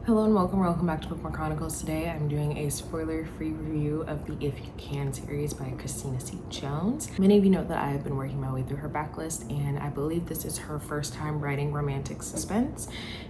Hello and welcome back to Bookmark Chronicles. Today I'm doing a spoiler-free review of the If You Can series by Christina C. Jones. Many of you know that I have been working my way through her backlist, and I believe this is her first time writing romantic suspense,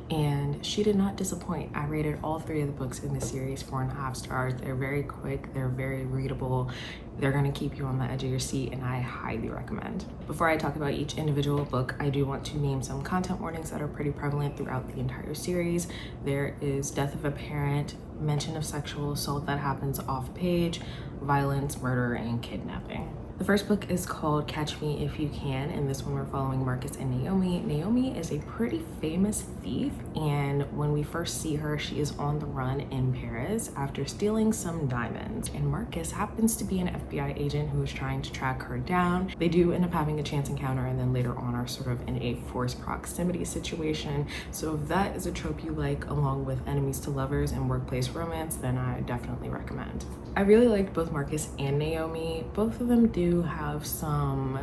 and she did not disappoint. I rated all three of the books in the series 4.5 stars. They're very quick, they're very readable, they're gonna keep you on the edge of your seat, and I highly recommend. Before I talk about each individual book, I do want to name some content warnings that are pretty prevalent throughout the entire series. There is death of a parent, mention of sexual assault that happens off page, violence, murder, and kidnapping. The first book is called Catch Me If You Can, and this one we're following Marcus and Naomi. Naomi is a pretty famous thief, and when we first see her, she is on the run in Paris after stealing some diamonds. And Marcus happens to be an FBI agent who is trying to track her down. They do end up having a chance encounter, and then later on are sort of in a forced proximity situation. So if that is a trope you like, along with enemies to lovers and workplace romance, then I definitely recommend. I really liked both Marcus and Naomi. Both of them do have some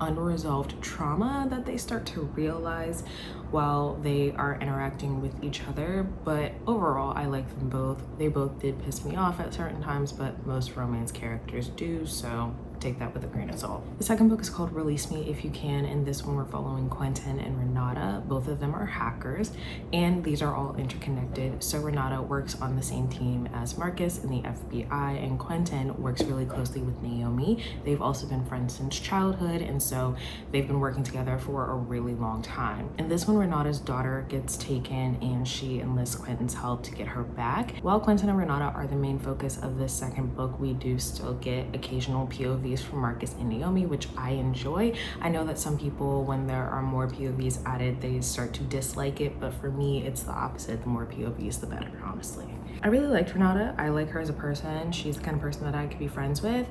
unresolved trauma that they start to realize while they are interacting with each other, but overall I like them both. They both did piss me off at certain times, but most romance characters do, so take that with a grain of salt. The second book is called Release Me If You Can, and this one we're following Quentin and Renata. Both of them are hackers, and these are all interconnected. So Renata works on the same team as Marcus in the FBI, and Quentin works really closely with Naomi. They've also been friends since childhood, and so they've been working together for a really long time. In this one, Renata's daughter gets taken, and she enlists Quentin's help to get her back. While Quentin and Renata are the main focus of this second book, we do still get occasional POVs from Marcus and Naomi, which I enjoy. I know that some people, when there are more POVs added, they start to dislike it, but for me, it's the opposite. The more POVs, the better, honestly. I really liked Renata. I like her as a person. She's the kind of person that I could be friends with.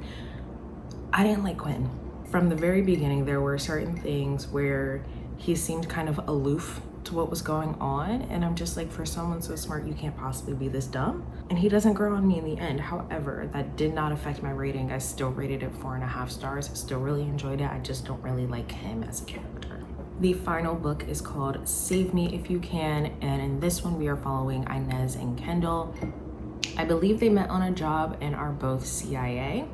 I didn't like Quentin. From the very beginning, there were certain things where he seemed kind of aloof to what was going on, and I'm just like, for someone so smart, you can't possibly be this dumb. And he doesn't grow on me in the end. However, that did not affect my rating. I still rated it 4.5 stars. I still really enjoyed it. I just don't really like him as a character. The final book is called Save Me If You Can, and in this one we are following Inez and Kendall. I believe they met on a job and are both CIA.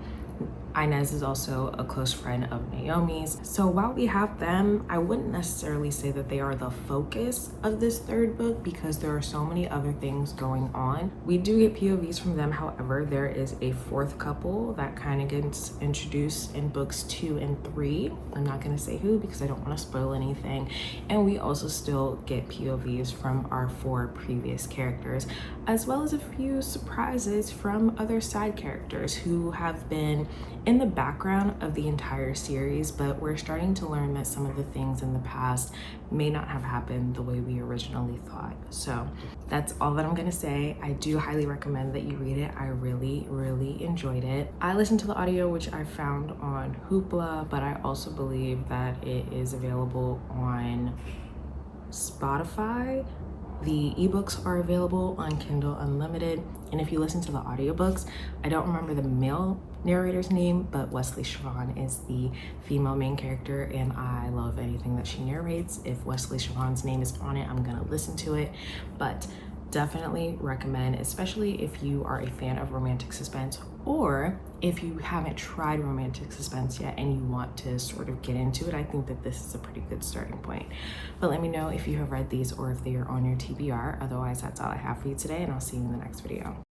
Inez is also a close friend of Naomi's. So while we have them, I wouldn't necessarily say that they are the focus of this third book because there are so many other things going on. We do get POVs from them. However, there is a fourth couple that kind of gets introduced in books 2 and 3. I'm not gonna say who because I don't want to spoil anything. And we also still get POVs from our 4 previous characters, as well as a few surprises from other side characters who have been in the background of the entire series, but we're starting to learn that some of the things in the past may not have happened the way we originally thought. So that's all that I'm gonna say. I do highly recommend that you read it. I really enjoyed it. I listened to the audio, which I found on Hoopla, but I also believe that it is available on Spotify. The ebooks are available on Kindle Unlimited, and if you listen to the audiobooks, I don't remember the male narrator's name, but Wesley Siobhan is the female main character, and I love anything that she narrates. If Wesley Siobhan's name is on it, I'm gonna listen to it. But definitely recommend, especially if you are a fan of romantic suspense, or if you haven't tried romantic suspense yet and you want to sort of get into it. I think that this is a pretty good starting point. But let me know if you have read these or if they are on your TBR. Otherwise, that's all I have for you today, and I'll see you in the next video.